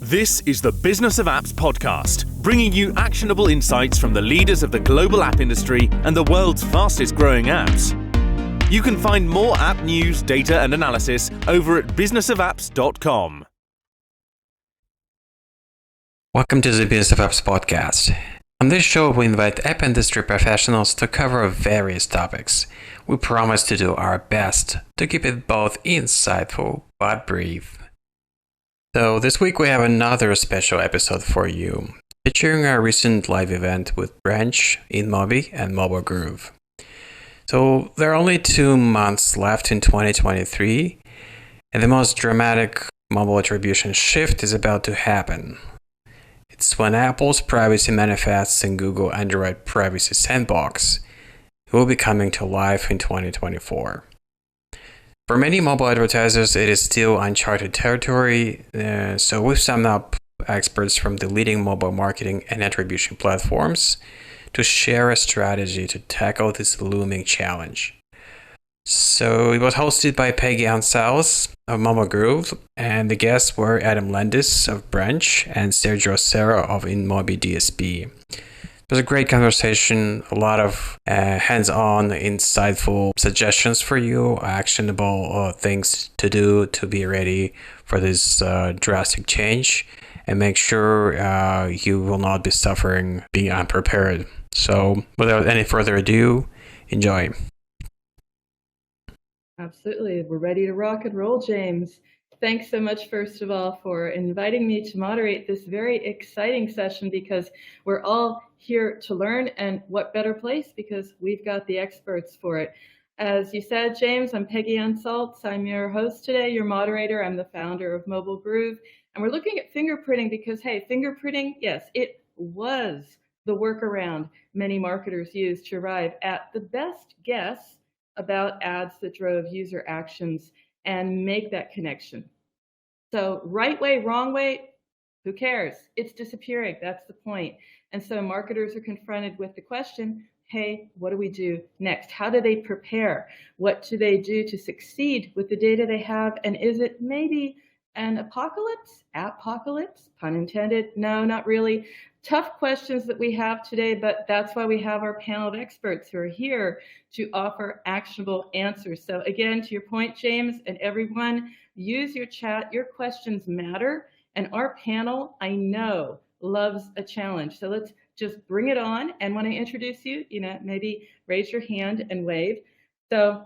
This is the Business of Apps podcast, bringing you actionable insights from the leaders of the global app industry and the world's fastest growing apps. You can find more app news, data and analysis over at businessofapps.com. Welcome to the Business of Apps podcast. On this show, we invite app industry professionals to cover various topics. We promise to do our best to keep it both insightful but brief. So this week we have another special episode for you, featuring our recent live event with Brach, InMobi and MobileGroove. So there are only 2 months left in 2023, and the most dramatic mobile attribution shift is about to happen. It's when Apple's privacy manifests in Google Android privacy Sandbox. It will be coming to life in 2024. For many mobile advertisers, it is still uncharted territory, so we've summed up experts from the leading mobile marketing and attribution platforms to share a strategy to tackle this looming challenge. So it was hosted by Peggy and Salze of MobileGroove, and the guests were Landis of Brach and Serra of InMobi DSP. It was a great conversation, a lot of hands-on, insightful suggestions for you, actionable things to do to be ready for this drastic change, and make sure you will not be suffering being unprepared. So without any further ado, enjoy. Absolutely. We're ready to rock and roll, James. Thanks so much, first of all, for inviting me to moderate this very exciting session, because we're all here to learn, and what better place because we've got the experts for it. As you said, James, I'm Peggy Salze. I'm your host today, your moderator. I'm the founder of MobileGroove, and we're looking at fingerprinting because, hey, fingerprinting, yes, it was the workaround many marketers used to arrive at the best guess about ads that drove user actions and make that connection. So right way, wrong way, who cares? It's disappearing. That's the point. And so marketers are confronted with the question, hey, what do we do next? How do they prepare? What do they do to succeed with the data they have? And is it maybe an apocalypse? Apocalypse? Pun intended? No, not really. Tough questions that we have today, but that's why we have our panel of experts who are here to offer actionable answers. So again, to your point, James, and everyone, use your chat. Your questions matter. And our panel, I know, loves a challenge. So let's just bring it on. And when I introduce you, maybe raise your hand and wave. So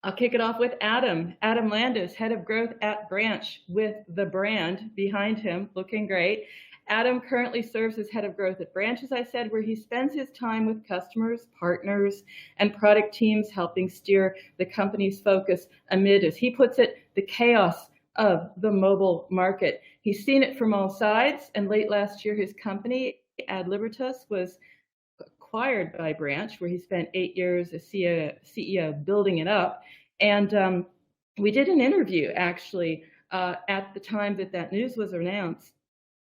I'll kick it off with Adam Landis, head of growth at Brach, with the brand behind him, looking great. Adam currently serves as head of growth at Brach, as I said, where he spends his time with customers, partners, and product teams, helping steer the company's focus amid, as he puts it, the chaos of the mobile market. He's seen it from all sides, and late last year, his company, Ad Libertas, was acquired by Brach, where he spent 8 years as CEO building it up. And we did an interview, actually, at the time that news was announced,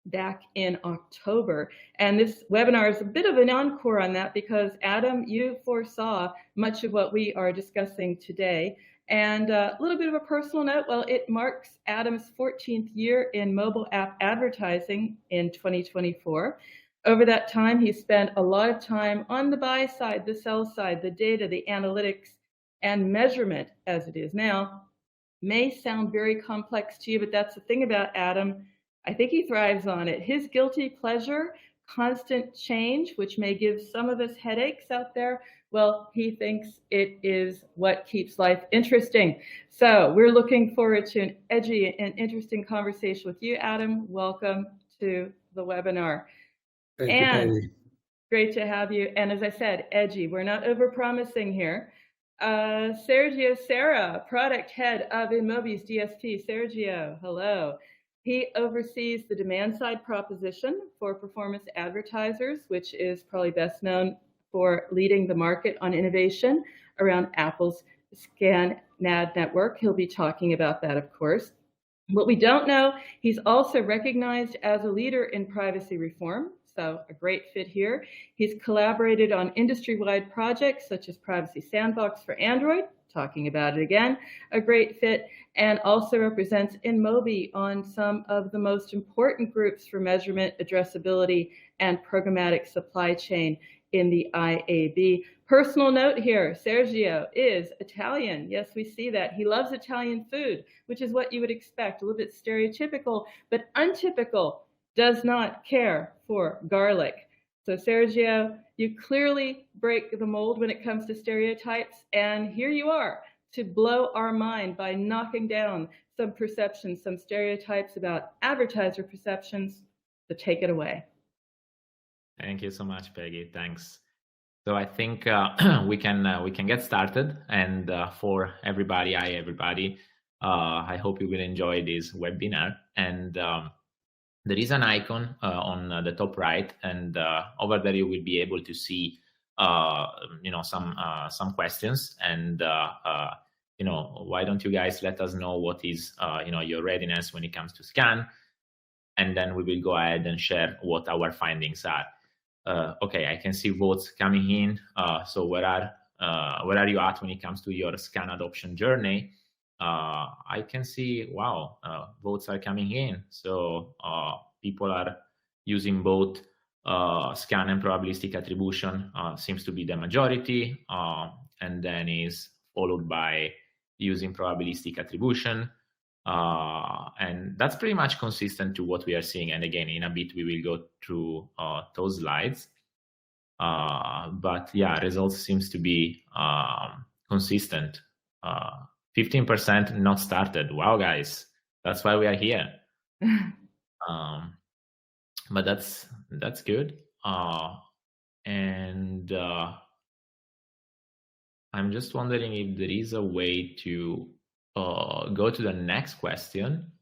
back in October. And this webinar is a bit of an encore on that because, Adam, you foresaw much of what we are discussing today. And a little bit of a personal note, well, it marks Adam's 14th year in mobile app advertising in 2024. Over that time, he spent a lot of time on the buy side, the sell side, the data, the analytics, and measurement as it is now. May sound very complex to you, but that's the thing about Adam. I think he thrives on it. His guilty pleasure, constant change, which may give some of us headaches out there, well, he thinks it is what keeps life interesting. So we're looking forward to an edgy and interesting conversation with you, Adam. Welcome to the webinar. Thank you, Peggy. Great to have you. And as I said, edgy. We're not over-promising here. Sergio Serra, product head of InMobi's DSP. Sergio, hello. He oversees the demand-side proposition for performance advertisers, which is probably best known for leading the market on innovation around Apple's ScanNad network. He'll be talking about that, of course. What we don't know, he's also recognized as a leader in privacy reform, so a great fit here. He's collaborated on industry-wide projects such as Privacy Sandbox for Android, talking about it again. A great fit, and also represents InMobi on some of the most important groups for measurement, addressability, and programmatic supply chain in the IAB. Personal note here, Sergio is Italian. Yes, we see that. He loves Italian food, which is what you would expect, a little bit stereotypical, but untypical, does not care for garlic. So Sergio, you clearly break the mold when it comes to stereotypes, and here you are to blow our mind by knocking down some perceptions, some stereotypes about advertiser perceptions. So take it away. Thank you so much, Peggy. Thanks. So I think we can get started. And for everybody, I hope you will enjoy this webinar. And there is an icon on the top right, and over there you will be able to see some questions. And why don't you guys let us know what is your readiness when it comes to scan, and then we will go ahead and share what our findings are. Okay, I can see votes coming in. So where are you at when it comes to your scan adoption journey? I can see, wow, votes are coming in. So people are using both scan and probabilistic attribution, seems to be the majority, and then is followed by using probabilistic attribution. And that's pretty much consistent to what we are seeing. And again, in a bit, we will go through those slides. But yeah, results seems to be consistent. 15% not started. Wow, guys, that's why we are here. But that's good. And I'm just wondering if there is a way to go to the next question.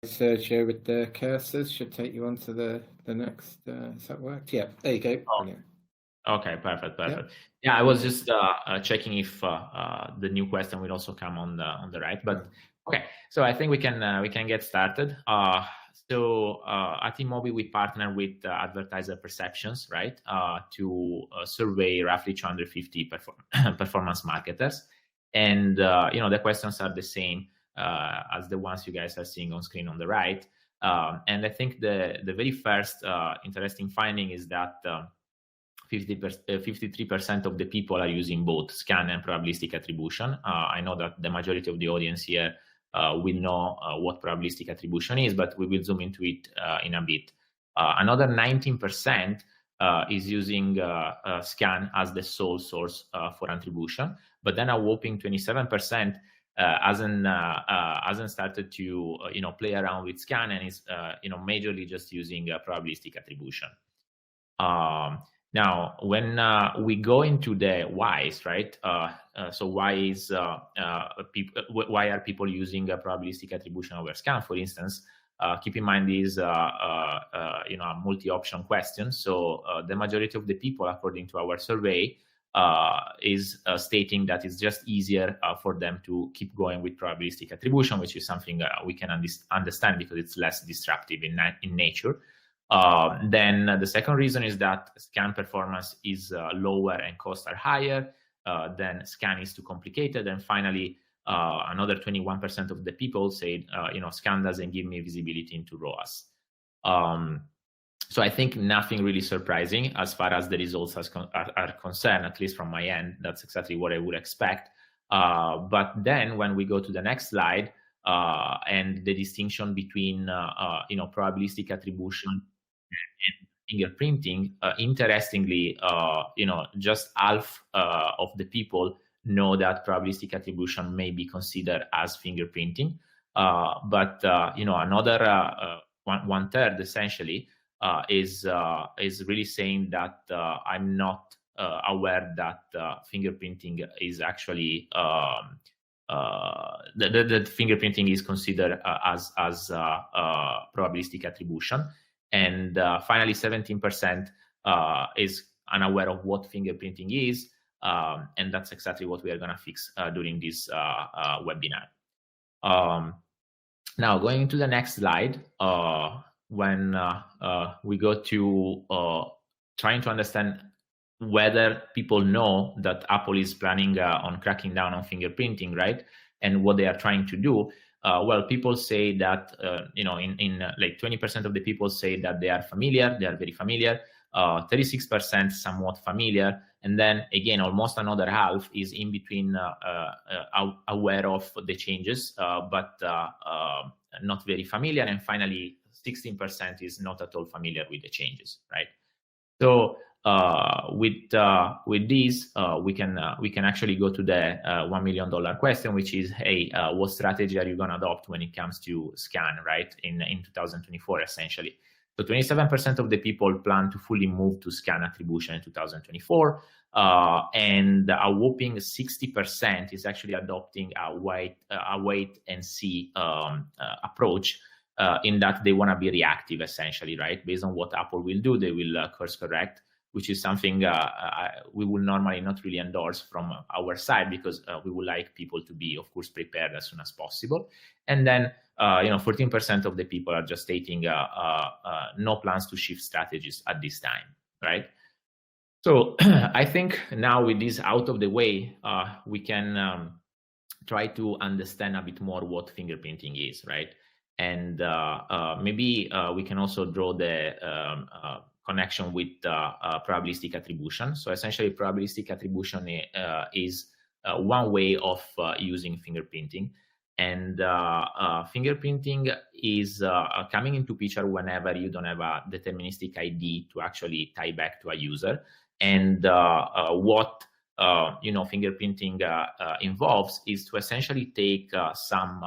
Sergio with the cursors should take you on to the next. Has that worked? Yeah, there you go. Oh. Okay, perfect. Yeah, I was just checking if the new question will also come on the right. But okay, so I think we can get started. So at InMobi, we partner with advertiser perceptions, right, to survey roughly 250 performance marketers, and the questions are the same as the ones you guys are seeing on screen on the right. And I think the very first interesting finding is that 53% of the people are using both scan and probabilistic attribution. I know that the majority of the audience here will know what probabilistic attribution is, but we will zoom into it in a bit. Another 19% is using scan as the sole source for attribution, but then a whopping 27% hasn't started to play around with scan and is majorly just using probabilistic attribution. Now, when we go into the whys, right? So why are people using probabilistic attribution over scan, for instance? Keep in mind these a multi-option question. So the majority of the people, according to our survey, is stating that it's just easier for them to keep going with probabilistic attribution, which is something we can understand because it's less disruptive in nature. Then the second reason is that scan performance is lower and costs are higher. Then scan is too complicated. And finally, another 21% of the people said, scan doesn't give me visibility into ROAS. So I think nothing really surprising as far as the results are concerned, at least from my end. That's exactly what I would expect. But then when we go to the next slide and the distinction between probabilistic attribution and fingerprinting, interestingly, just half of the people know that probabilistic attribution may be considered as fingerprinting. But another one third essentially is really saying that I'm not aware that fingerprinting is actually that fingerprinting is considered as probabilistic attribution. And finally, 17% is unaware of what fingerprinting is. And that's exactly what we are going to fix during this webinar. Now, going into the next slide, when we go to trying to understand whether people know that Apple is planning on cracking down on fingerprinting, right? And what they are trying to do. Well, people say that, in like 20% of the people say that they are familiar, they are very familiar, 36% somewhat familiar, and then again, almost another half is in between aware of the changes, but not very familiar, and finally 16% is not at all familiar with the changes, right? So with these, we can actually go to the $1 million question, which is, hey, what strategy are you going to adopt when it comes to scan, right? In 2024, essentially. So 27% of the people plan to fully move to scan attribution in 2024, and a whopping 60% is actually adopting a wait and see approach. In that they want to be reactive, essentially, right? Based on what Apple will do, they will course correct, which is something we will normally not really endorse from our side, because we would like people to be, of course, prepared as soon as possible. And then, 14% of the people are just stating no plans to shift strategies at this time, right? So I think now with this out of the way, we can try to understand a bit more what fingerprinting is, right? And maybe we can also draw the connection with probabilistic attribution. So essentially, probabilistic attribution is one way of using fingerprinting. And fingerprinting is coming into picture whenever you don't have a deterministic ID to actually tie back to a user. And what fingerprinting involves is to essentially take some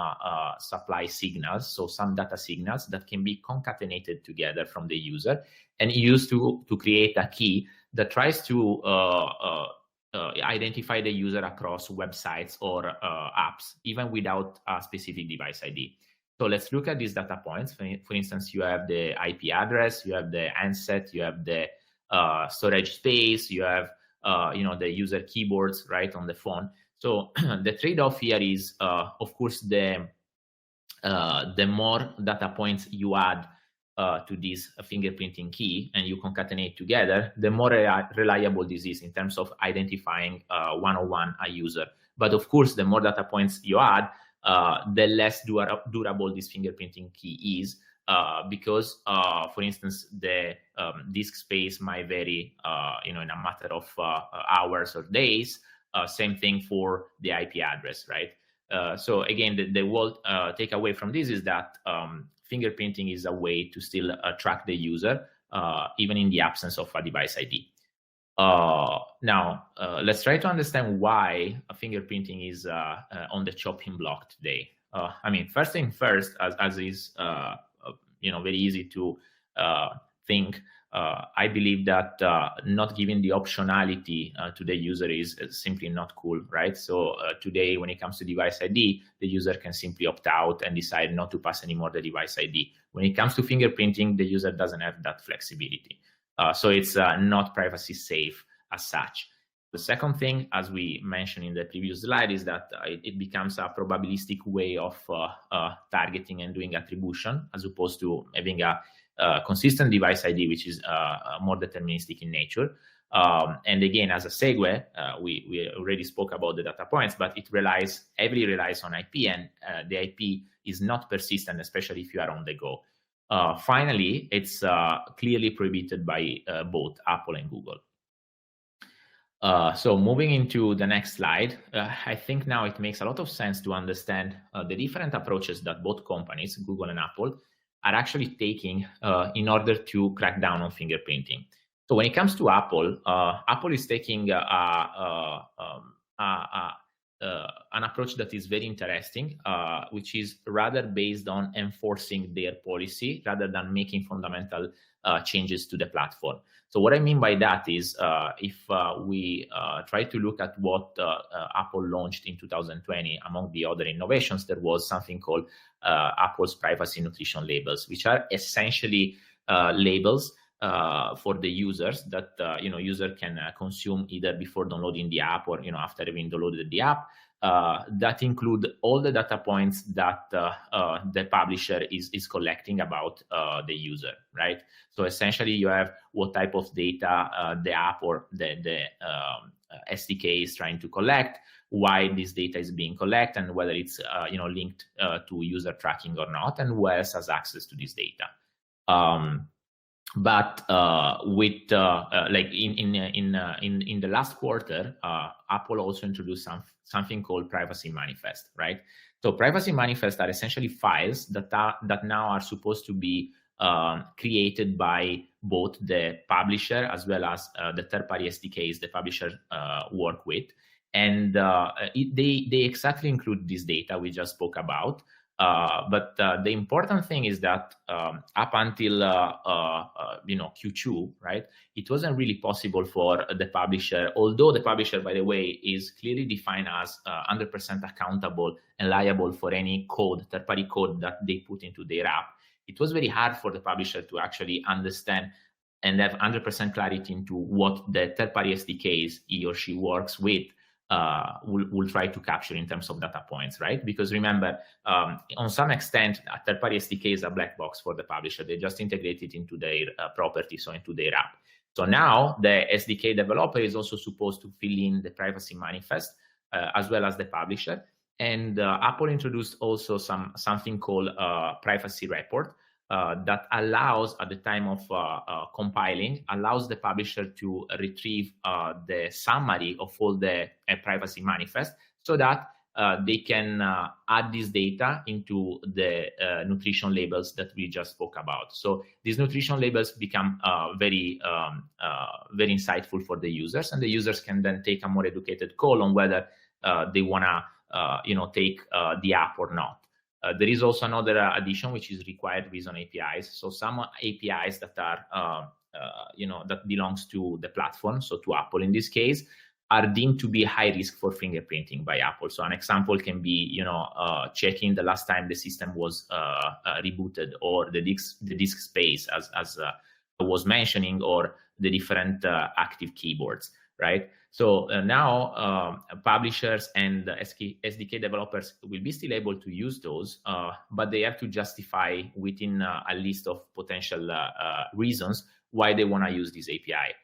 supply signals, so some data signals that can be concatenated together from the user and used to create a key that tries to identify the user across websites or apps, even without a specific device ID. So let's look at these data points. For instance, you have the IP address, you have the handset, you have the storage space, you have the user keyboards, right, on the phone. So the trade-off here is, of course, the more data points you add to this fingerprinting key and you concatenate together, the more reliable this is in terms of identifying one-on-one a user. But of course, the more data points you add, the less durable this fingerprinting key is, because, for instance, the disk space might vary, in a matter of hours or days. Same thing for the IP address, right? So again, the whole takeaway from this is that fingerprinting is a way to still track the user, even in the absence of a device ID. Now, let's try to understand why fingerprinting is on the chopping block today. First thing first, as is very easy to think. I believe that not giving the optionality to the user is simply not cool, right? So today, when it comes to device ID, the user can simply opt out and decide not to pass anymore the device ID. When it comes to fingerprinting, the user doesn't have that flexibility. So it's not privacy safe as such. The second thing, as we mentioned in the previous slide, is that it becomes a probabilistic way of targeting and doing attribution, as opposed to having a consistent device ID, which is more deterministic in nature. And again, as a segue, we already spoke about the data points, but it heavily relies on IP, and the IP is not persistent, especially if you are on the go. Finally, it's clearly prohibited by both Apple and Google. So moving into the next slide, I think now it makes a lot of sense to understand the different approaches that both companies, Google and Apple, are actually taking in order to crack down on fingerprinting. So when it comes to Apple, Apple is taking an approach that is very interesting, which is rather based on enforcing their policy rather than making fundamental changes to the platform. So what I mean by that is, if we try to look at what Apple launched in 2020, among the other innovations, there was something called Apple's privacy nutrition labels, which are essentially labels for the users that user can consume either before downloading the app or after having downloaded the app. That include all the data points that the publisher is collecting about the user, right? So essentially, you have what type of data the app or the SDK is trying to collect, why this data is being collected, and whether it's linked to user tracking or not, and who else has access to this data. But with like in the last quarter, Apple also introduced something called privacy manifest, right? So privacy manifests are essentially files that now are supposed to be created by both the publisher as well as the third-party SDKs the publisher work with, and they exactly include this data we just spoke about. But the important thing is that up until Q2, right, it wasn't really possible for the publisher, although the publisher, by the way, is clearly defined as 100% accountable and liable for any code, third-party code that they put into their app. It was very hard for the publisher to actually understand and have 100% clarity into what the third-party SDKs he or she works with will try to capture in terms of data points, right? Because remember, on some extent, a third-party SDK is a black box for the publisher. They just integrate it into their properties or into their app. So now the SDK developer is also supposed to fill in the privacy manifest as well as the publisher. And Apple introduced also something called privacy report that allows, at the time of compiling, allows the publisher to retrieve the summary of all the privacy manifest so that they can add this data into the nutrition labels that we just spoke about. So these nutrition labels become very insightful for the users, and the users can then take a more educated call on whether they want to take the app or not. There is also another addition, which is required based on APIs. So some APIs that are, that belongs to the platform, so to Apple in this case, are deemed to be high risk for fingerprinting by Apple. So an example can be, checking the last time the system was rebooted, or the disk space, as I was mentioning, or the different active keyboards, right? So now publishers and SDK developers will be still able to use those, but they have to justify within a list of potential reasons why they want to use this API.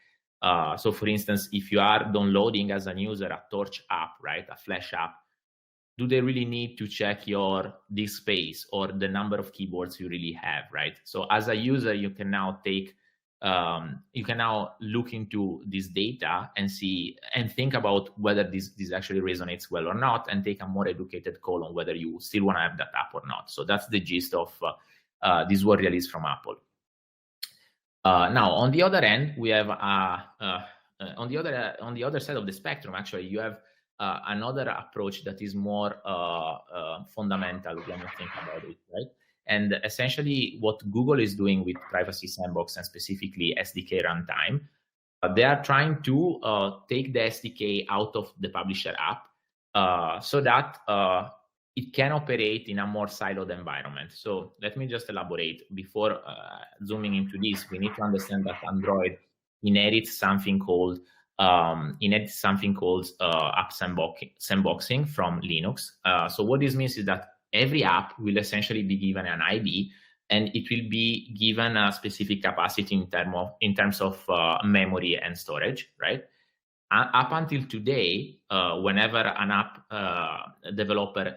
So for instance, if you are downloading as a user a Torch app, right, a Flash app, do they really need to check your disk space or the number of keyboards you really have, right? So as a user, you can now look into this data and see and think about whether this actually resonates well or not, and take a more educated call on whether you still want to have that app or not. So that's the gist of this word release from Apple. Now, on the other end, we have on the other side of the spectrum, actually, you have another approach that is more fundamental when you think about it, right? And essentially, what Google is doing with Privacy Sandbox and specifically SDK runtime, they are trying to take the SDK out of the publisher app so that it can operate in a more siloed environment. So let me just elaborate. Before zooming into this, we need to understand that Android inherits something called app sandboxing from Linux. So what this means is that every app will essentially be given an ID, and it will be given a specific capacity in terms of memory and storage, right? Up until today, whenever an app developer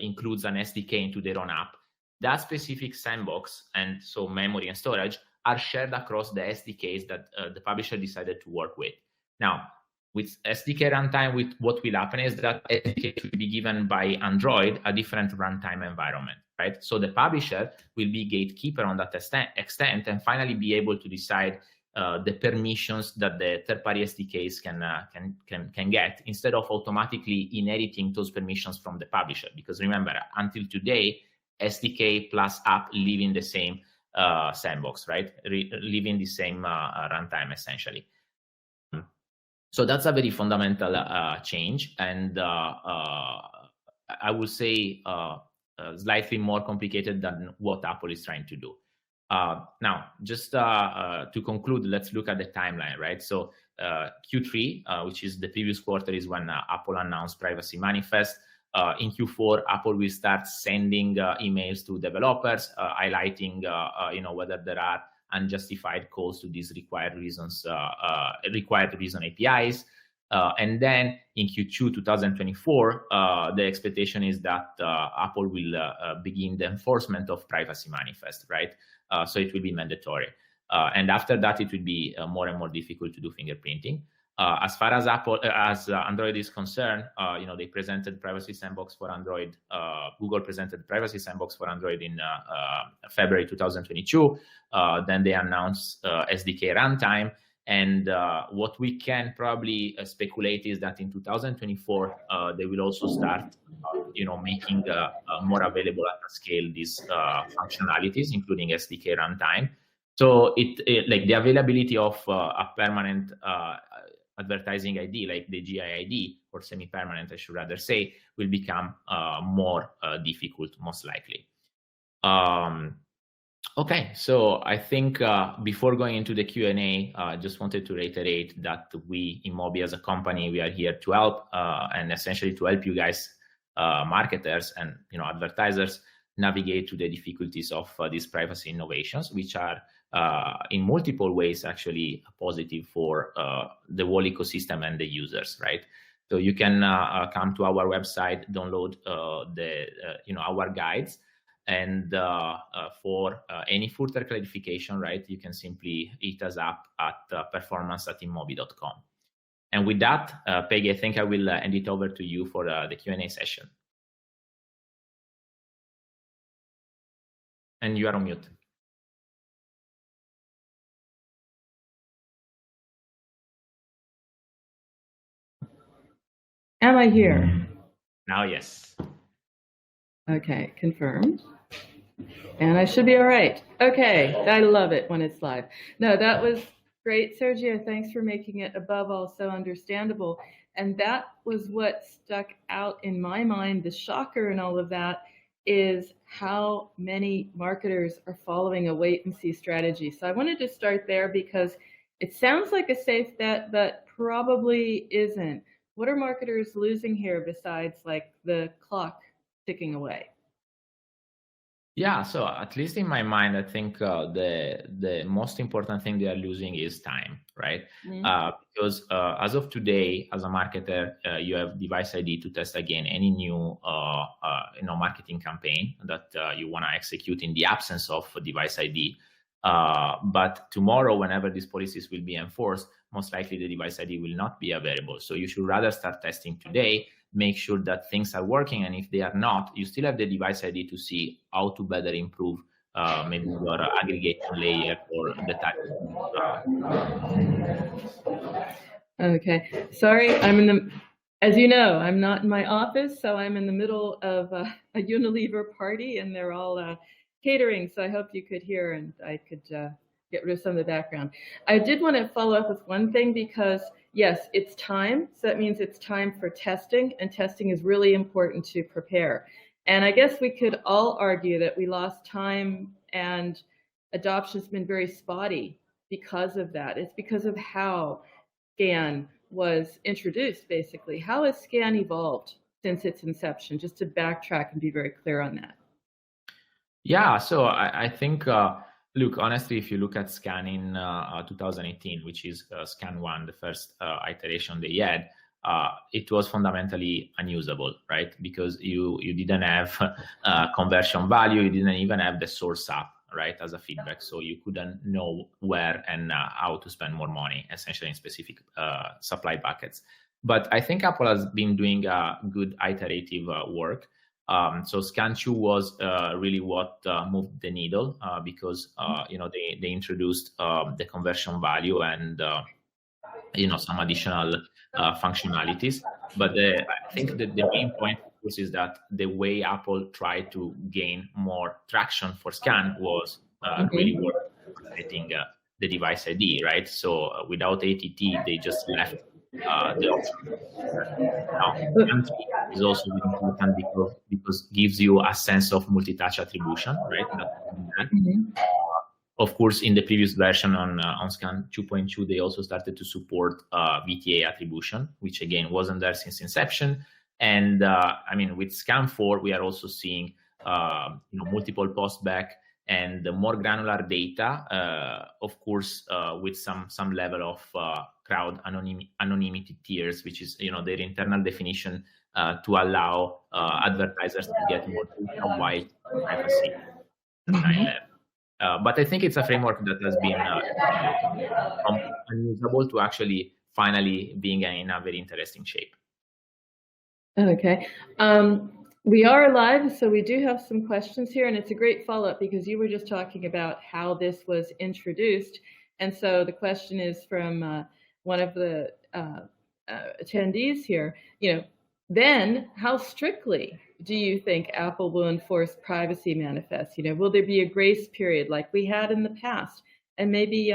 includes an SDK into their own app, that specific sandbox and so memory and storage are shared across the SDKs that the publisher decided to work with. Now, with SDK runtime, what will happen is that SDK will be given by Android a different runtime environment, right? So the publisher will be gatekeeper on that extent, and finally be able to decide the permissions that the third-party SDKs can get, instead of automatically inheriting those permissions from the publisher. Because remember, until today, SDK plus app live in the same sandbox, right? Live in the same runtime, essentially. So that's a very fundamental change, and I would say slightly more complicated than what Apple is trying to do. Now, just to conclude, let's look at the timeline, right? So Q3, which is the previous quarter, is when Apple announced Privacy Manifest. In Q4, Apple will start sending emails to developers, highlighting, whether there are unjustified calls to these required reason APIs. And then in Q2 2024, the expectation is that Apple will begin the enforcement of Privacy Manifest, right? So it will be mandatory. And after that, it will be more and more difficult to do fingerprinting. As far as Android is concerned, they presented Privacy Sandbox for Android. Google presented Privacy Sandbox for Android in February 2022. Then they announced SDK runtime. And what we can probably speculate is that in 2024, they will also start, making more available at scale these functionalities, including SDK runtime. So like the availability of a permanent advertising ID, like the GI ID, or semi-permanent, I should rather say, will become more difficult, most likely. Okay, so I think before going into the Q&A, I just wanted to reiterate that we, InMobi as a company, we are here to help and essentially to help you guys, marketers and advertisers, navigate to the difficulties of these privacy innovations, which are in multiple ways actually positive for the whole ecosystem and the users, right? So you can come to our website, download our guides. And for any further clarification, right, you can simply hit us up at performance@inmobi.com. And with that, Peggy, I think I will hand it over to you for the Q&A session. And you are on mute. Am I here? Now, yes. Okay, confirmed. And I should be all right. Okay, I love it when it's live. No, that was great, Sergio. Thanks for making it above all so understandable. And that was what stuck out in my mind. The shocker in all of that is how many marketers are following a wait and see strategy. So I wanted to start there because it sounds like a safe bet, but probably isn't. What are marketers losing here besides like the clock ticking away? Yeah, so at least in my mind, I think the most important thing they are losing is time, right? Because as of today, as a marketer, you have device ID to test again any new marketing campaign that you want to execute in the absence of device ID. But tomorrow, whenever these policies will be enforced, most likely the device ID will not be available. So you should rather start testing today, make sure that things are working, and if they are not, you still have the device ID to see how to better improve maybe your aggregation layer or the type of Okay, sorry, as you know, I'm not in my office, so I'm in the middle of a Unilever party, and they're all catering, so I hope you could hear and I could get rid of some of the background. I did want to follow up with one thing because, yes, it's time. So that means it's time for testing, and testing is really important to prepare. And I guess we could all argue that we lost time and adoption's been very spotty because of that. It's because of how SCAN was introduced, basically. How has SCAN evolved since its inception? Just to backtrack and be very clear on that. Yeah, so I think, look, honestly, if you look at SCAN in 2018, which is SCAN 1, the first iteration they had, it was fundamentally unusable, right? Because you didn't have conversion value, you didn't even have the source app, right, as a feedback. So you couldn't know where and how to spend more money, essentially in specific supply buckets. But I think Apple has been doing good iterative work. So SCAN 2 was really what moved the needle because they introduced the conversion value and some additional functionalities. But I think that the main point is that the way Apple tried to gain more traction for SCAN was really getting the device ID, right? So without ATT, they just left the option. Now, is also important because gives you a sense of multi-touch attribution, right? Of course, in the previous version on Scan 2.2, they also started to support VTA attribution, which again wasn't there since inception. And I mean, with Scan 4, we are also seeing multiple post back and more granular data, of course, with some level of crowd anonymity tiers, which is their internal definition to allow advertisers to get more white privacy. But I think it's a framework that has been unusable to actually finally being in a very interesting shape. Okay. We are live, so we do have some questions here, and it's a great follow-up because you were just talking about how this was introduced. And so the question is from one of the attendees here, then how strictly do you think Apple will enforce privacy manifests? Will there be a grace period like we had in the past? And maybe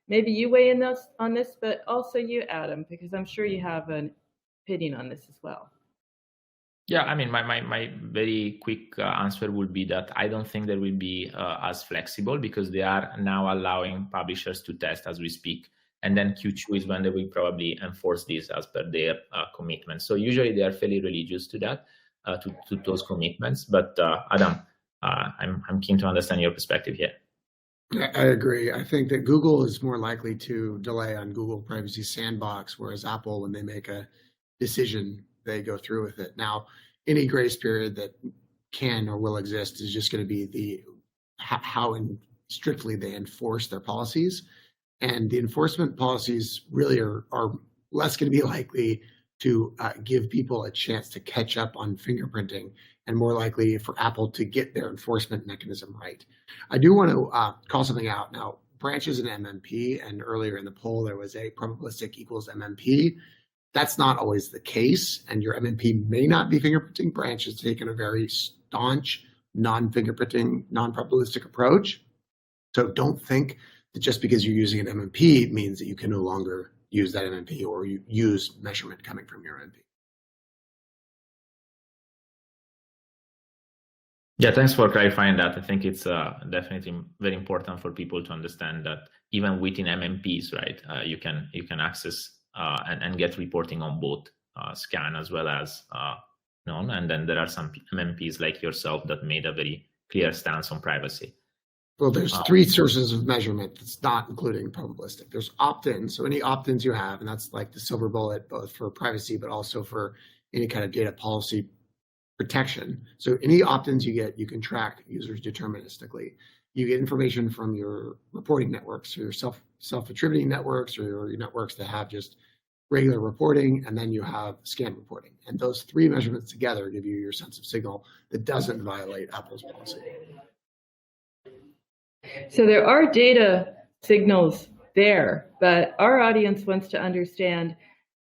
you weigh in on this, but also you, Adam, because I'm sure you have an opinion on this as well. Yeah, I mean, my very quick answer would be that I don't think they will be as flexible because they are now allowing publishers to test as we speak. And then Q2 is when they will probably enforce this as per their commitments. So usually they are fairly religious to that, to those commitments. But Adam, I'm keen to understand your perspective here. I agree. I think that Google is more likely to delay on Google Privacy Sandbox, whereas Apple, when they make a decision, they go through with it. Now, any grace period that can or will exist is just going to be how strictly they enforce their policies. And the enforcement policies really are less going to be likely to give people a chance to catch up on fingerprinting and more likely for Apple to get their enforcement mechanism right. I do want to call something out. Now, Branch is an MMP, and earlier in the poll, there was a probabilistic equals MMP. That's not always the case, and your MMP may not be fingerprinting. Branch has taken a very staunch, non-fingerprinting, non-probabilistic approach. So don't think that just because you're using an MMP means that you can no longer use that MMP or you use measurement coming from your MMP. Yeah, thanks for clarifying that. I think it's definitely very important for people to understand that even within MMPs, right, you can access and get reporting on both scan as well as none. And then there are some MMPs like yourself that made a very clear stance on privacy. Well, there's three sources of measurement that's not including probabilistic. There's opt-ins, so any opt-ins you have, and that's like the silver bullet, both for privacy, but also for any kind of data policy protection. So any opt-ins you get, you can track users deterministically. You get information from your reporting networks, or your self-attributing networks, or your networks that have just regular reporting, and then you have scan reporting. And those three measurements together give you your sense of signal that doesn't violate Apple's policy. So there are data signals there, but our audience wants to understand,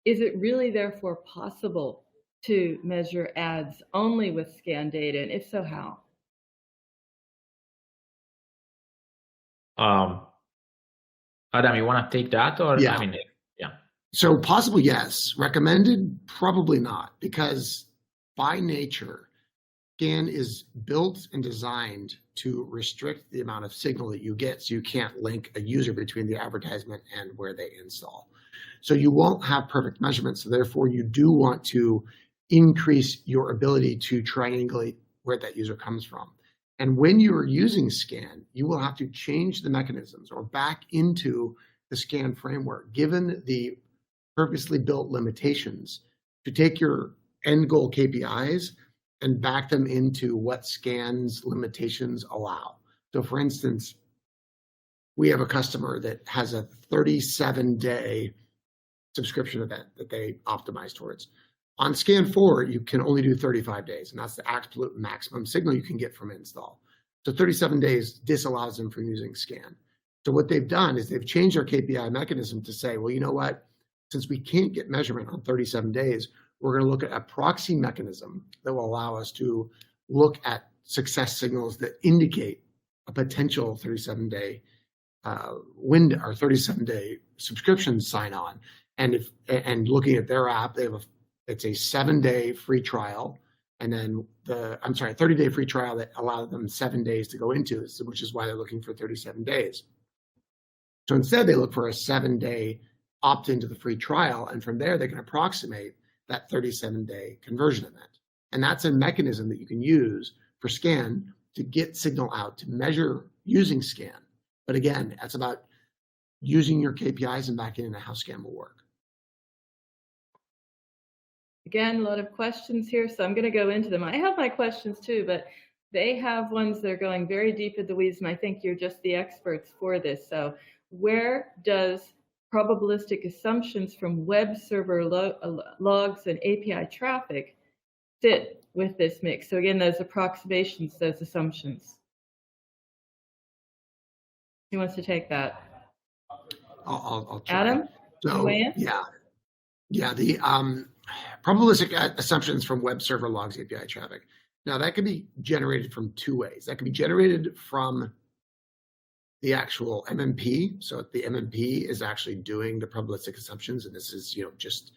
is it really therefore possible to measure ads only with scan data? And if so, how? Adam, you want to take that? Or Yeah. I mean, yeah. So possible, yes. Recommended, probably not, because by nature, scan is built and designed to restrict the amount of signal that you get, so you can't link a user between the advertisement and where they install. So you won't have perfect measurements, so therefore you do want to increase your ability to triangulate where that user comes from. And when you are using scan, you will have to change the mechanisms or back into the scan framework, given the purposely built limitations, to take your end goal KPIs and back them into what scan's limitations allow. So for instance, we have a customer that has a 37-day subscription event that they optimize towards. On Scan 4, you can only do 35 days, and that's the absolute maximum signal you can get from install. So 37 days disallows them from using Scan. So what they've done is they've changed our KPI mechanism to say, well, you know what? Since we can't get measurement on 37 days, we're going to look at a proxy mechanism that will allow us to look at success signals that indicate a potential 37-day window or 37-day subscription sign-on. And looking at their app, they have it's a 7-day free trial. And then 30-day free trial that allowed them 7 days to go into this, which is why they're looking for 37 days. So instead, they look for a 7-day opt into the free trial, and from there, they can approximate that 37-day conversion event. And that's a mechanism that you can use for Scan to get signal out, to measure using Scan. But again, that's about using your KPIs and backing into how Scan will work. Again, a lot of questions here, so I'm going to go into them. I have my questions too, but they have ones that are going very deep in the weeds, and I think you're just the experts for this. So where does probabilistic assumptions from web server logs and API traffic fit with this mix? So again, those approximations, those assumptions. Who wants to take that? I'll try. Adam? So yeah, the probabilistic assumptions from web server logs API traffic. Now that can be generated from two ways. That can be generated from the actual MMP. So the MMP is actually doing the probabilistic assumptions, and this is just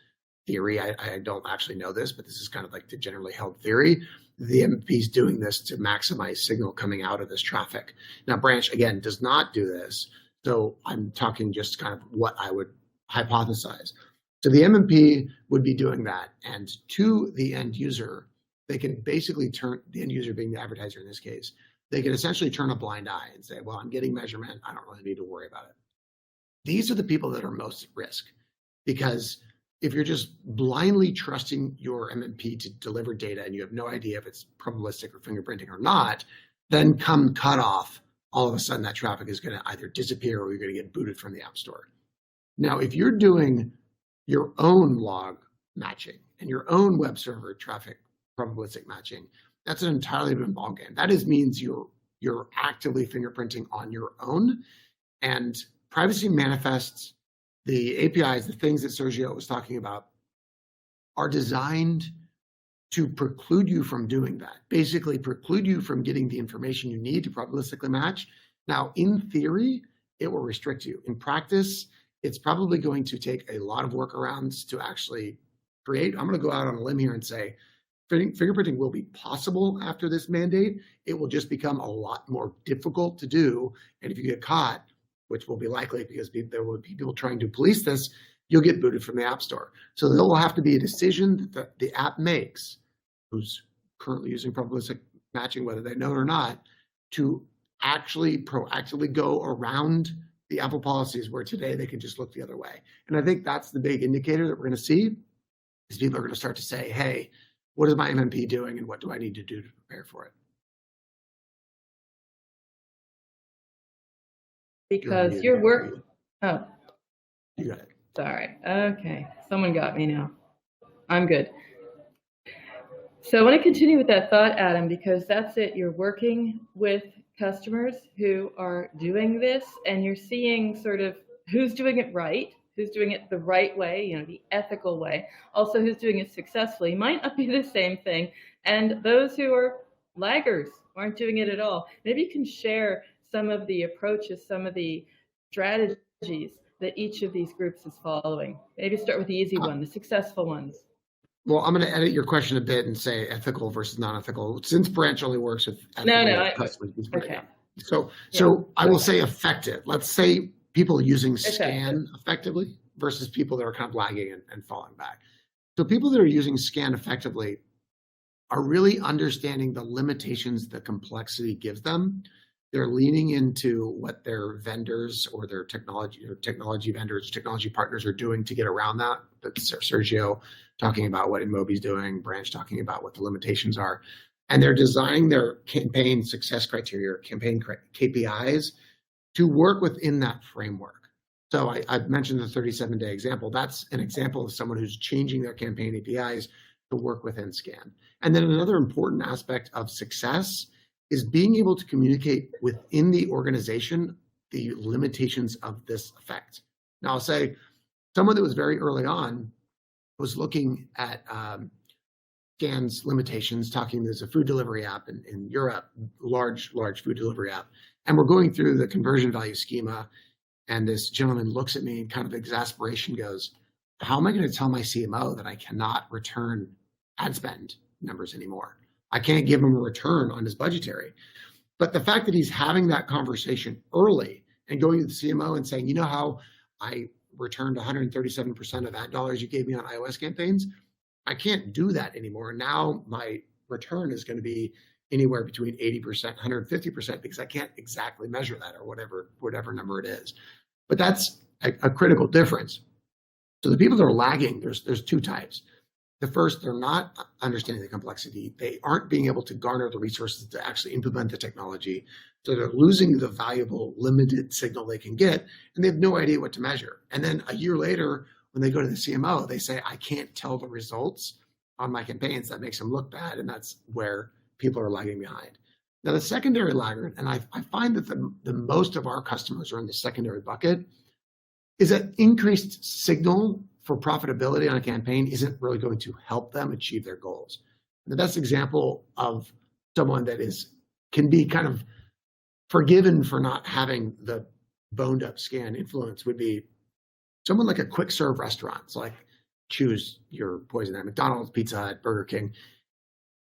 theory. I don't actually know this, but this is kind of like the generally held theory. The MMP is doing this to maximize signal coming out of this traffic. Now Branch, again, does not do this. So I'm talking just kind of what I would hypothesize. So the MMP would be doing that. And to the end user, they can basically turn, the end user being the advertiser in this case, they can essentially turn a blind eye and say, well, I'm getting measurement. I don't really need to worry about it. These are the people that are most at risk, because if you're just blindly trusting your MMP to deliver data and you have no idea if it's probabilistic or fingerprinting or not, then come cutoff, all of a sudden that traffic is going to either disappear or you're going to get booted from the App Store. Now, if you're doing your own log matching and your own web server traffic probabilistic matching, that's an entirely different ballgame. That means you're actively fingerprinting on your own, and privacy manifests, the APIs, the things that Sergio was talking about, are designed to preclude you from doing that. Basically preclude you from getting the information you need to probabilistically match. Now, in theory, it will restrict you. In practice, it's probably going to take a lot of workarounds to actually create. I'm going to go out on a limb here and say fingerprinting will be possible after this mandate. It will just become a lot more difficult to do. And if you get caught, which will be likely because there will be people trying to police this, you'll get booted from the App Store. So there will have to be a decision that the app makes, who's currently using probabilistic matching, whether they know it or not, to actually proactively go around the Apple policies, where today they can just look the other way. And I think that's the big indicator that we're going to see, is people are going to start to say, hey, what is my MMP doing and what do I need to do to prepare for it? Because your work, oh. You got it. Sorry. Okay. Someone got me now. I'm good. So I want to continue with that thought, Adam, because that's it. You're working with customers who are doing this, and you're seeing sort of who's doing it right, who's doing it the right way, the ethical way, also who's doing it successfully. Might not be the same thing. And those who are laggers aren't doing it at all. Maybe you can share some of the approaches, some of the strategies that each of these groups is following. Maybe start with the easy one, the successful ones. Well, I'm going to edit your question a bit and say ethical versus non-ethical. Since Branch only works with ethical customers. Okay. So I will say effective. Let's say people using Scan effectively versus people that are kind of lagging and falling back. So people that are using Scan effectively are really understanding the limitations the complexity gives them. They're leaning into what their vendors or their technology vendors, technology partners are doing to get around that. That's Sergio talking about what InMobi's doing, Branch talking about what the limitations are. And they're designing their campaign success criteria, campaign KPIs, to work within that framework. So I've mentioned the 37-day example. That's an example of someone who's changing their campaign APIs to work within Scan. And then another important aspect of success is being able to communicate within the organization the limitations of this effect. Now, I'll say someone that was very early on was looking at Scan's limitations, talking, there's a food delivery app in Europe, large food delivery app, and we're going through the conversion value schema, and this gentleman looks at me and kind of exasperation goes, how am I going to tell my CMO that I cannot return ad spend numbers anymore. I can't give him a return on his budgetary. But the fact that he's having that conversation early and going to the CMO and saying, you know how I returned 137% of ad dollars you gave me on iOS campaigns? I can't do that anymore. Now my return is going to be anywhere between 80%, 150% because I can't exactly measure that or whatever number it is. But that's a critical difference. So the people that are lagging, there's two types. The first, they're not understanding the complexity. They aren't being able to garner the resources to actually implement the technology. So they're losing the valuable limited signal they can get, and they have no idea what to measure. And then a year later, when they go to the CMO, they say, I can't tell the results on my campaigns. That makes them look bad, and that's where people are lagging behind. Now, the secondary laggard, and I find that the most of our customers are in the secondary bucket, is that increased signal for profitability on a campaign isn't really going to help them achieve their goals. The best example of someone that can be kind of forgiven for not having the boned up scan influence would be someone like a quick serve restaurant. So like choose your poison at McDonald's, Pizza Hut, Burger King.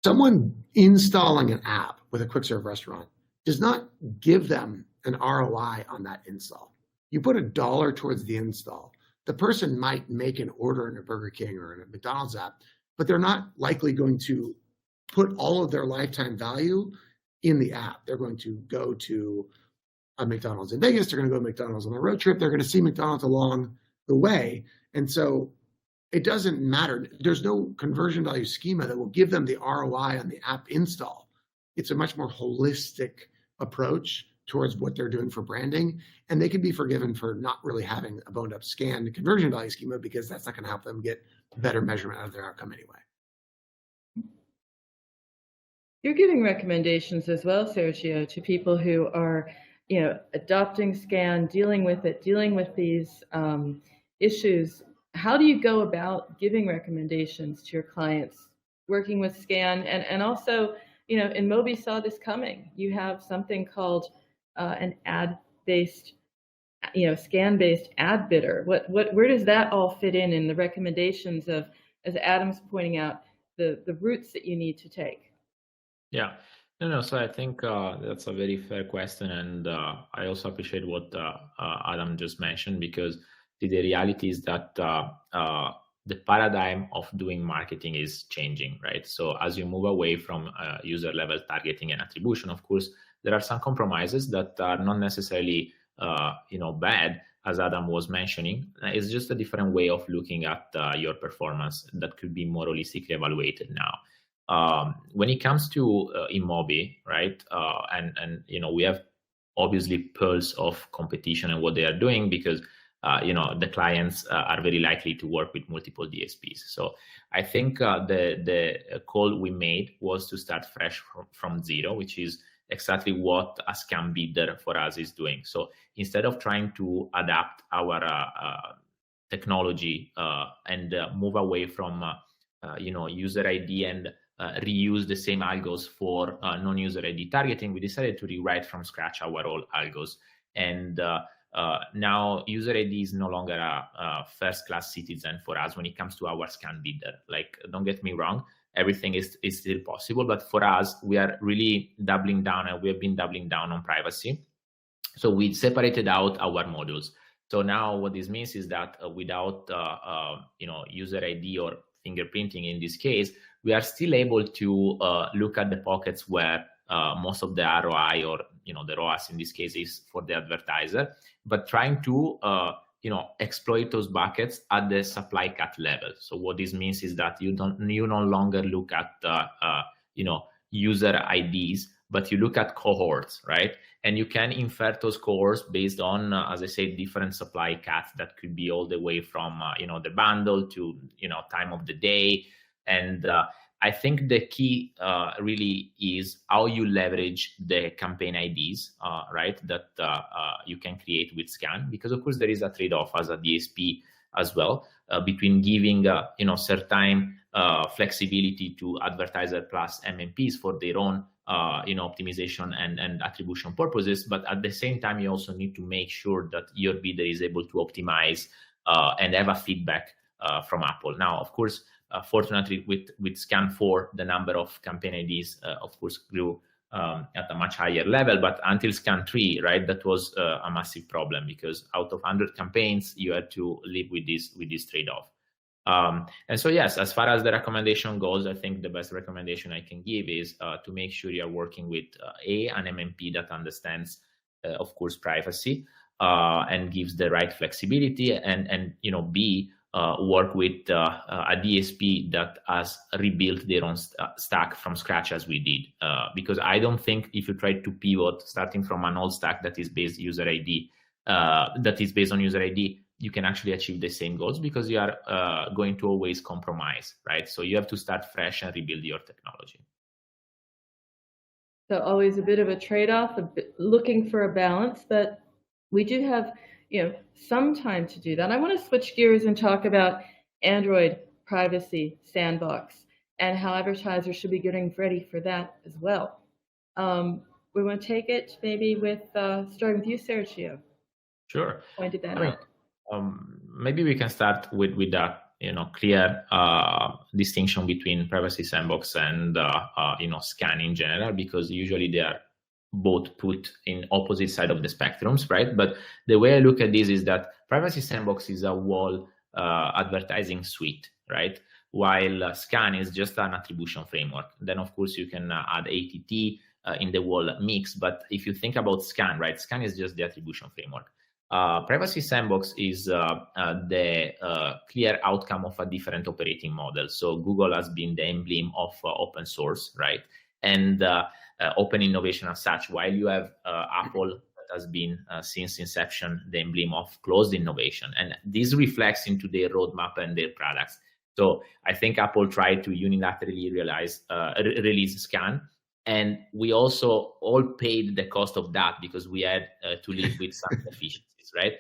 Someone installing an app with a quick serve restaurant does not give them an ROI on that install. You put $1 towards the install. The person might make an order in a Burger King or in a McDonald's app, but they're not likely going to put all of their lifetime value in the app. They're going to go to a McDonald's in Vegas. They're going to go to McDonald's on a road trip. They're going to see McDonald's along the way. And so it doesn't matter. There's no conversion value schema that will give them the ROI on the app install. It's a much more holistic approach towards what they're doing for branding. And they can be forgiven for not really having a boned up scan conversion value schema because that's not going to help them get better measurement out of their outcome anyway. You're giving recommendations as well, Sergio, to people who are, adopting scan, dealing with these issues. How do you go about giving recommendations to your clients working with scan? And also, InMobi saw this coming. You have something called an ad-based, scan-based ad bidder. Where does that all fit in the recommendations of, as Adam's pointing out, the routes that you need to take? Yeah, no. So I think that's a very fair question, and I also appreciate what Adam just mentioned, because the reality is that the paradigm of doing marketing is changing, right? So as you move away from user level targeting and attribution, of course, there are some compromises that are not necessarily bad, as Adam was mentioning. It's just a different way of looking at your performance that could be more holistically evaluated now. When it comes to InMobi, right, and we have obviously pulse of competition and what they are doing, because the clients are very likely to work with multiple DSPs. So I think the call we made was to start fresh from zero, which is exactly what a scan bidder for us is doing. So instead of trying to adapt our technology and move away from user ID and reuse the same algos for non-user ID targeting, we decided to rewrite from scratch our old algos. And now user ID is no longer a first-class citizen for us when it comes to our scan bidder. Like, don't get me wrong, everything is still possible, but for us, we are really doubling down, and we have been doubling down on privacy. So we separated out our modules. So now what this means is that without user ID or fingerprinting in this case, we are still able to look at the pockets where most of the ROI or the ROAS in this case is for the advertiser, but trying to exploit those buckets at the supply cut level. So what this means is that you no longer look at user IDs, but you look at cohorts, right? And you can infer those cohorts based on, as I said, different supply cuts that could be all the way from the bundle to time of the day. And I think the key really is how you leverage the campaign IDs, right, that you can create with Scan, because of course there is a trade-off as a DSP as well between giving certain flexibility to advertiser plus MMPs for their own optimization and attribution purposes, but at the same time you also need to make sure that your bidder is able to optimize and have a feedback from Apple. Now, of course, Fortunately, with Scan 4, the number of campaign IDs, of course, grew at a much higher level. But until Scan 3, right, that was a massive problem, because out of 100 campaigns, you had to live with this trade-off. And so, yes, as far as the recommendation goes, I think the best recommendation I can give is to make sure you're working with an MMP that understands, of course, privacy and gives the right flexibility, and B, work with a DSP that has rebuilt their own stack from scratch, as we did. Because I don't think if you try to pivot starting from an old stack that is based on user ID, you can actually achieve the same goals, because you are going to always compromise, right? So you have to start fresh and rebuild your technology. So always a bit of a trade-off, looking for a balance, but we do have, some time to do that. I want to switch gears and talk about Android privacy sandbox and how advertisers should be getting ready for that as well. We want to take it maybe with starting with you, Sergio. Sure. Pointed that out. Maybe we can start with that, clear distinction between privacy sandbox and Scan in general, because usually they are both put in opposite side of the spectrums, right? But the way I look at this is that privacy sandbox is a wall advertising suite, right? While Scan is just an attribution framework. Then, of course, you can add ATT in the wall mix. But if you think about Scan, right? Scan is just the attribution framework. Privacy sandbox is the clear outcome of a different operating model. So Google has been the emblem of open source, right? And open innovation as such, while you have Apple that has been since inception the emblem of closed innovation. And this reflects into their roadmap and their products. So I think Apple tried to unilaterally release Scan. And we also all paid the cost of that, because we had to live with some deficiencies, right?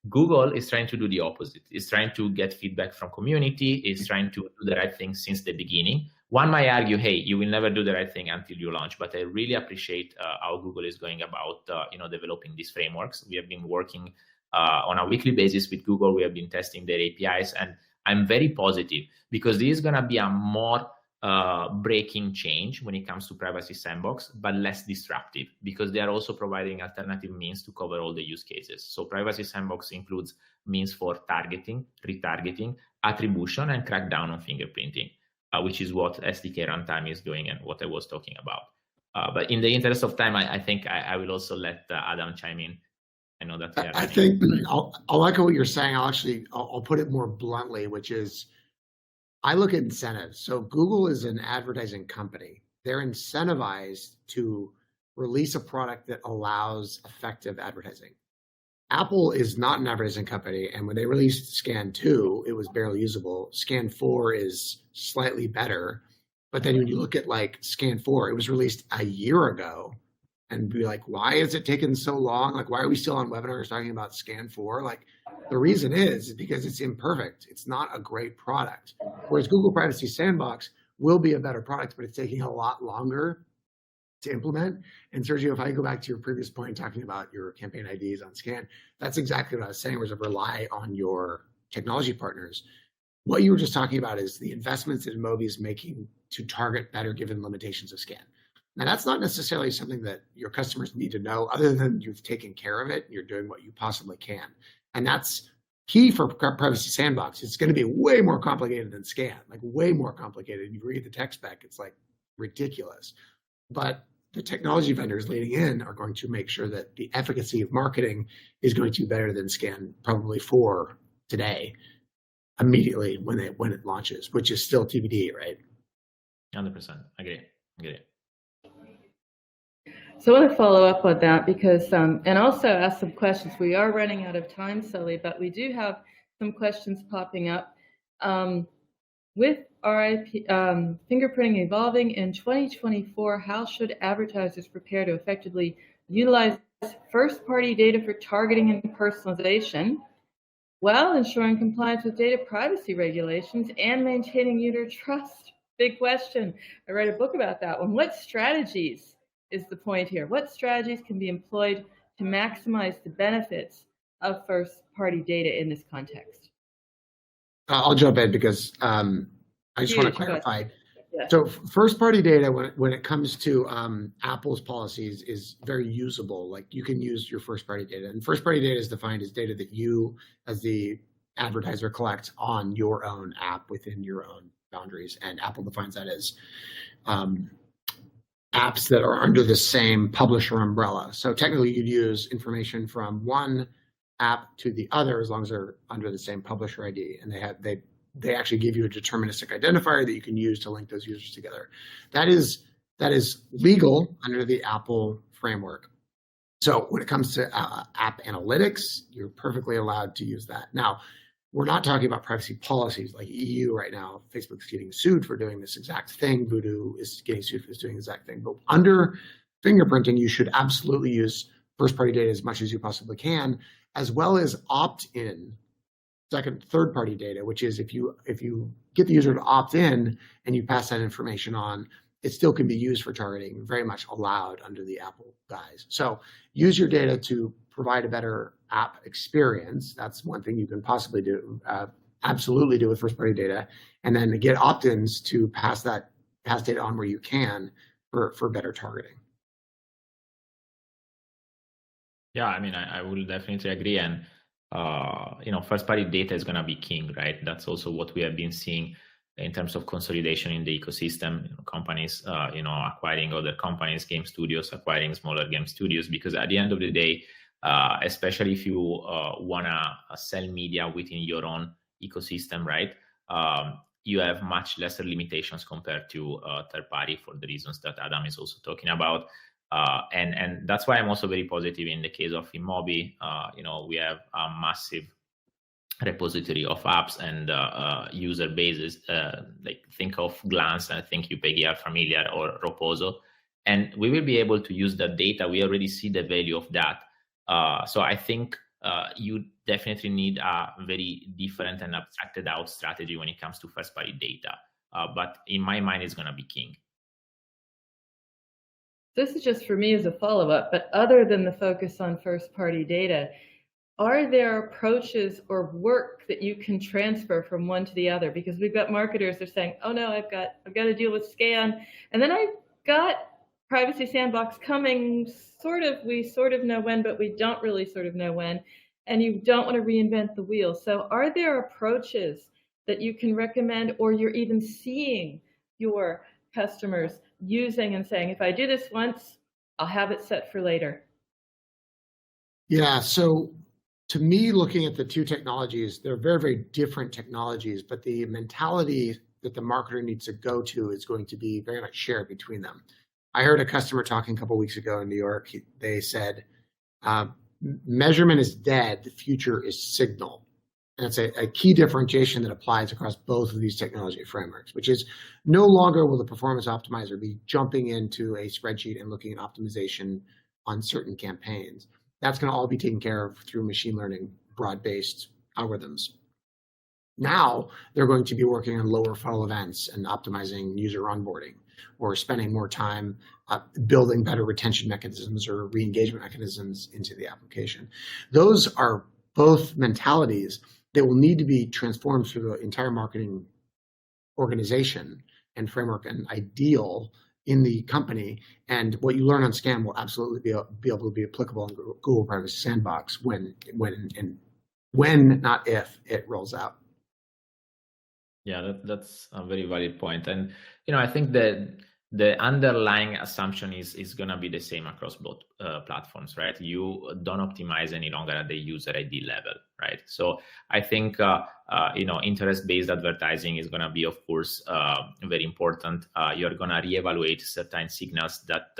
Google is trying to do the opposite. It's trying to get feedback from community. It's trying to do the right thing since the beginning. One might argue, hey, you will never do the right thing until you launch. But I really appreciate how Google is going about, developing these frameworks. We have been working on a weekly basis with Google. We have been testing their APIs, and I'm very positive, because this is going to be a more breaking change when it comes to privacy sandbox, but less disruptive, because they are also providing alternative means to cover all the use cases. So privacy sandbox includes means for targeting, retargeting, attribution, and crackdown on fingerprinting, which is what SDK runtime is doing and what I was talking about. But in the interest of time, I think I will also let Adam chime in. I know that I think I'll echo what you're saying. I'll put it more bluntly, which is, I look at incentives. So Google is an advertising company. They're incentivized to release a product that allows effective advertising. Apple is not an advertising company. And when they released Scan 2, it was barely usable. Scan 4 is slightly better. But then when you look at like Scan 4, it was released a year ago, and be like, why is it taking so long? Like, why are we still on webinars talking about Scan 4? Like, the reason is because it's imperfect. It's not a great product. Whereas Google Privacy Sandbox will be a better product, but it's taking a lot longer to implement. And Sergio, if I go back to your previous point talking about your campaign IDs on Scan, that's exactly what I was saying, was to rely on your technology partners. What you were just talking about is the investments that InMobi is making to target better given limitations of Scan. Now, that's not necessarily something that your customers need to know, other than you've taken care of it, you're doing what you possibly can. And that's key for Privacy Sandbox. It's going to be way more complicated than Scan, like way more complicated. You read the tech spec, it's like ridiculous. But the technology vendors leading in are going to make sure that the efficacy of marketing is going to be better than Scan probably 4 today, immediately when it launches, which is still TBD, right? 100%. Agree. So I want to follow up on that, because, and also ask some questions. We are running out of time, Sully, but we do have some questions popping up. With fingerprinting evolving in 2024, how should advertisers prepare to effectively utilize first-party data for targeting and personalization while ensuring compliance with data privacy regulations and maintaining user trust? Big question. I read a book about that one. What strategies is the point here? What strategies can be employed to maximize the benefits of first-party data in this context? I'll jump in, because I just want to Huge, clarify. yeah. So first-party data, when it comes to Apple's policies, is very usable. Like you can use your first-party data, and first-party data is defined as data that you, as the advertiser, collect on your own app within your own boundaries. And Apple defines that as apps that are under the same publisher umbrella. So technically, you'd use information from one app to the other as long as they're under the same publisher ID, and they actually give you a deterministic identifier that you can use to link those users together. That is legal under the Apple framework. So when it comes to app analytics, you're perfectly allowed to use that. Now, we're not talking about privacy policies like EU right now. Facebook's getting sued for doing this exact thing. Voodoo is getting sued for doing the exact thing. But under fingerprinting, you should absolutely use first-party data as much as you possibly can, as well as opt-in third-party data, which is if you get the user to opt in and you pass that information on, it still can be used for targeting, very much allowed under the Apple guise. So use your data to provide a better app experience. That's one thing you can possibly do, absolutely do with first-party data, and then get opt-ins to pass data on where you can for better targeting. Yeah, I mean, I will definitely agree. And first-party data is going to be king, right? That's also what we have been seeing in terms of consolidation in the ecosystem. Companies, acquiring other companies, game studios acquiring smaller game studios, because at the end of the day, especially if you want to sell media within your own ecosystem, right? You have much lesser limitations compared to third-party for the reasons that Adam is also talking about. And that's why I'm also very positive in the case of InMobi. We have a massive repository of apps and user bases. Like think of Glance, I think you, Peggy, are familiar, or Roposo. And we will be able to use that data. We already see the value of that. So I think you definitely need a very different and abstracted out strategy when it comes to first-party data. But in my mind, it's going to be king. This is just for me as a follow-up, but other than the focus on first-party data, are there approaches or work that you can transfer from one to the other? Because we've got marketers that are saying, oh no, I've got to deal with scan, and then I've got Privacy Sandbox coming, we sort of know when, but we don't really sort of know when, and you don't want to reinvent the wheel. So are there approaches that you can recommend, or you're even seeing your customers using and saying, if I do this once, I'll have it set for later? Yeah, so to me, looking at the two technologies, they're very, very different technologies, but the mentality that the marketer needs to go to is going to be very much shared between them. I heard a customer talking a couple of weeks ago in New York. They said, measurement is dead, the future is signal. And it's a key differentiation that applies across both of these technology frameworks, which is no longer will the performance optimizer be jumping into a spreadsheet and looking at optimization on certain campaigns. That's going to all be taken care of through machine learning, broad-based algorithms. Now they're going to be working on lower funnel events and optimizing user onboarding, or spending more time building better retention mechanisms or re-engagement mechanisms into the application. Those are both mentalities that will need to be transformed through the entire marketing organization and framework and ideal in the company. And what you learn on SCAN will absolutely be able to be applicable in Google Privacy Sandbox when, not if, it rolls out. Yeah, that's a very valid point. And, I think that the underlying assumption is going to be the same across both platforms, right? You don't optimize any longer at the user ID level, right? So I think, interest-based advertising is going to be, of course, very important. You're going to reevaluate certain signals that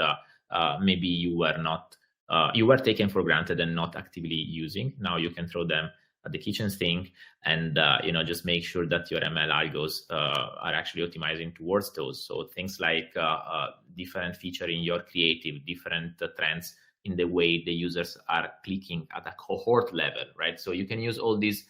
maybe you were taken for granted and not actively using. Now you can throw them at the kitchen sink and just make sure that your ML algos are actually optimizing towards those. So things like different feature in your creative, different trends in the way the users are clicking at a cohort level, right? So you can use all these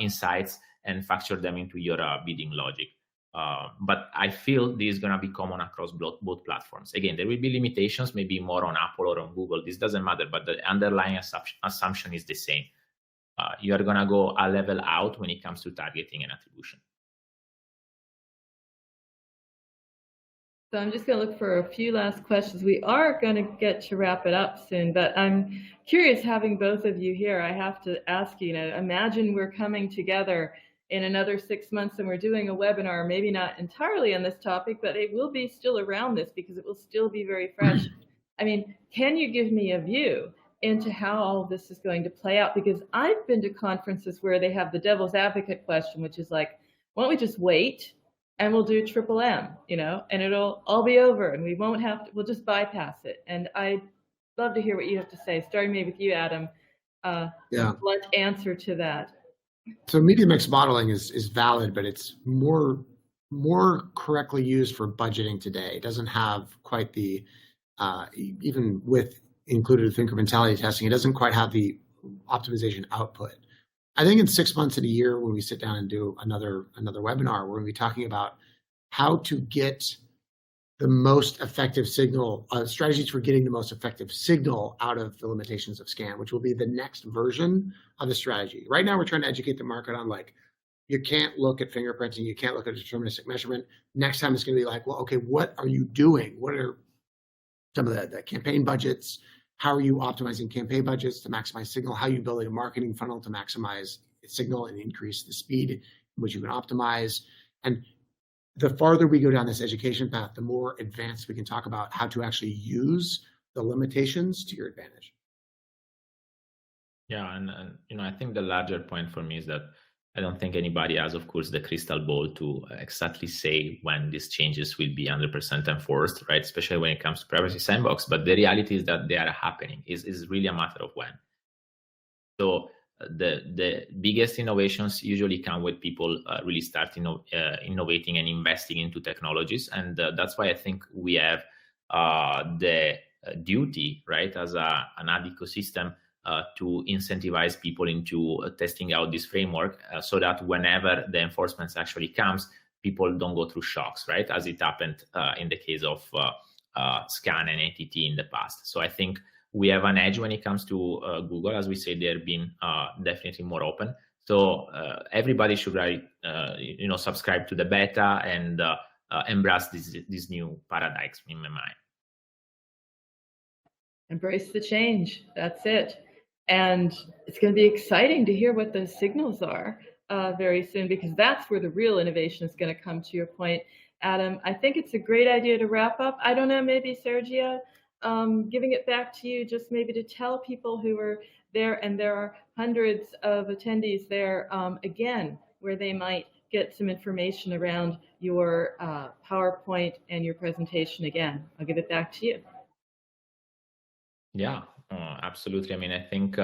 insights and factor them into your bidding logic. But I feel this is going to be common across both platforms. Again, there will be limitations, maybe more on Apple or on Google. This doesn't matter, but the underlying assumption is the same. You are going to go a level out when it comes to targeting and attribution. So I'm just going to look for a few last questions. We are going to get to wrap it up soon, but I'm curious, having both of you here, I have to ask you, imagine we're coming together in another 6 months and we're doing a webinar, maybe not entirely on this topic, but it will be still around this because it will still be very fresh. I mean, can you give me a view into how all of this is going to play out? Because I've been to conferences where they have the devil's advocate question, which is like, why don't we just wait and we'll do triple M, and it'll all be over and we won't have to, we'll just bypass it. And I'd love to hear what you have to say, starting maybe with you, Adam. Blunt answer to that. So media mix modeling is valid, but it's more correctly used for budgeting today. It doesn't have quite the, even with included incrementality testing, it doesn't quite have the optimization output. I think in 6 months and a year, when we sit down and do another webinar, we're going to be talking about how to get the most effective signal, strategies for getting the most effective signal out of the limitations of scan, which will be the next version of the strategy. Right now, we're trying to educate the market on you can't look at fingerprinting, you can't look at deterministic measurement. Next time it's going to be like, well, okay, what are you doing? What are some of the campaign budgets? How are you optimizing campaign budgets to maximize signal? How are you building a marketing funnel to maximize signal and increase the speed in which you can optimize? And the farther we go down this education path, the more advanced we can talk about how to actually use the limitations to your advantage. Yeah, and I think the larger point for me is that I don't think anybody has, of course, the crystal ball to exactly say when these changes will be 100% enforced, right? Especially when it comes to privacy sandbox. But the reality is that they are happening. Is really a matter of when. So the biggest innovations usually come when people really start innovating and investing into technologies, and that's why I think we have the duty, right, as an ad ecosystem. To incentivize people into testing out this framework so that whenever the enforcement actually comes, people don't go through shocks, right? As it happened in the case of Scan and ATT in the past. So I think we have an edge when it comes to Google. As we say, they're being definitely more open. So everybody should subscribe to the beta and embrace these new paradigms in my mind. Embrace the change. That's it. And it's going to be exciting to hear what those signals are very soon, because that's where the real innovation is going to come, to your point, Adam. I think it's a great idea to wrap up. I don't know, maybe Sergio, giving it back to you, just maybe to tell people who are there, and there are hundreds of attendees there, again, where they might get some information around your PowerPoint and your presentation again. I'll give it back to you. Yeah, absolutely. I mean, I think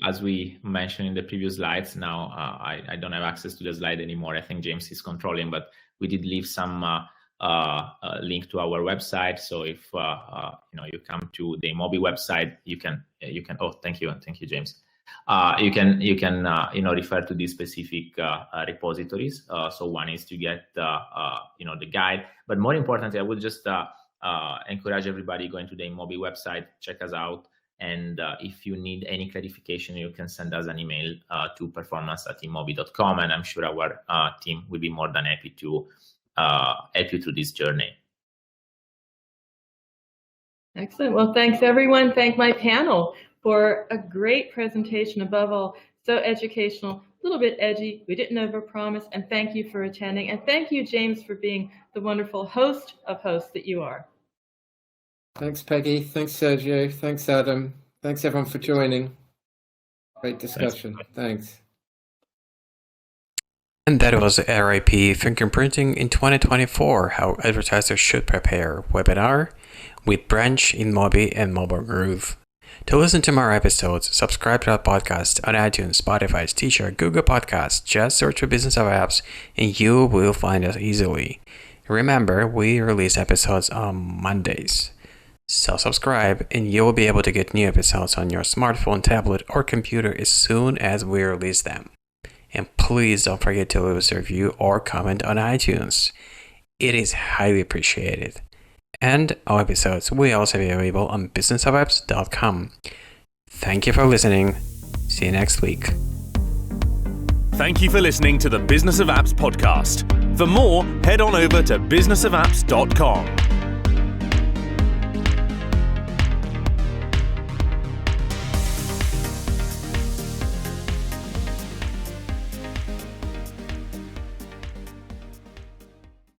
as we mentioned in the previous slides, now I don't have access to the slide anymore. I think James is controlling, but we did leave some link to our website. So if you come to the InMobi website, you can. Oh, thank you, James. You can refer to these specific repositories. So one is to get the guide, but more importantly, I would just encourage everybody going to the InMobi website, check us out, and if you need any clarification, you can send us an email to performance@inmobi.com, and I'm sure our team will be more than happy to help you through this journey. Excellent. Well, thanks everyone. Thank my panel for a great presentation. Above all, so educational, a little bit edgy. We didn't overpromise, and thank you for attending. And thank you, James, for being the wonderful host of hosts that you are. Thanks, Peggy. Thanks, Sergio. Thanks, Adam. Thanks, everyone, for joining. Great discussion. Thanks. And that was RIP Fingerprinting in 2024, How Advertisers Should Prepare webinar with Brach, InMobi and MobileGroove. To listen to more episodes, subscribe to our podcast on iTunes, Spotify, Stitcher, Google Podcasts. Just search for Business of Apps and you will find us easily. Remember, we release episodes on Mondays. So subscribe and you will be able to get new episodes on your smartphone, tablet, or computer as soon as we release them. And please don't forget to leave us a review or comment on iTunes. It is highly appreciated. And our episodes will also be available on businessofapps.com. Thank you for listening. See you next week. Thank you for listening to the Business of Apps podcast. For more, head on over to businessofapps.com.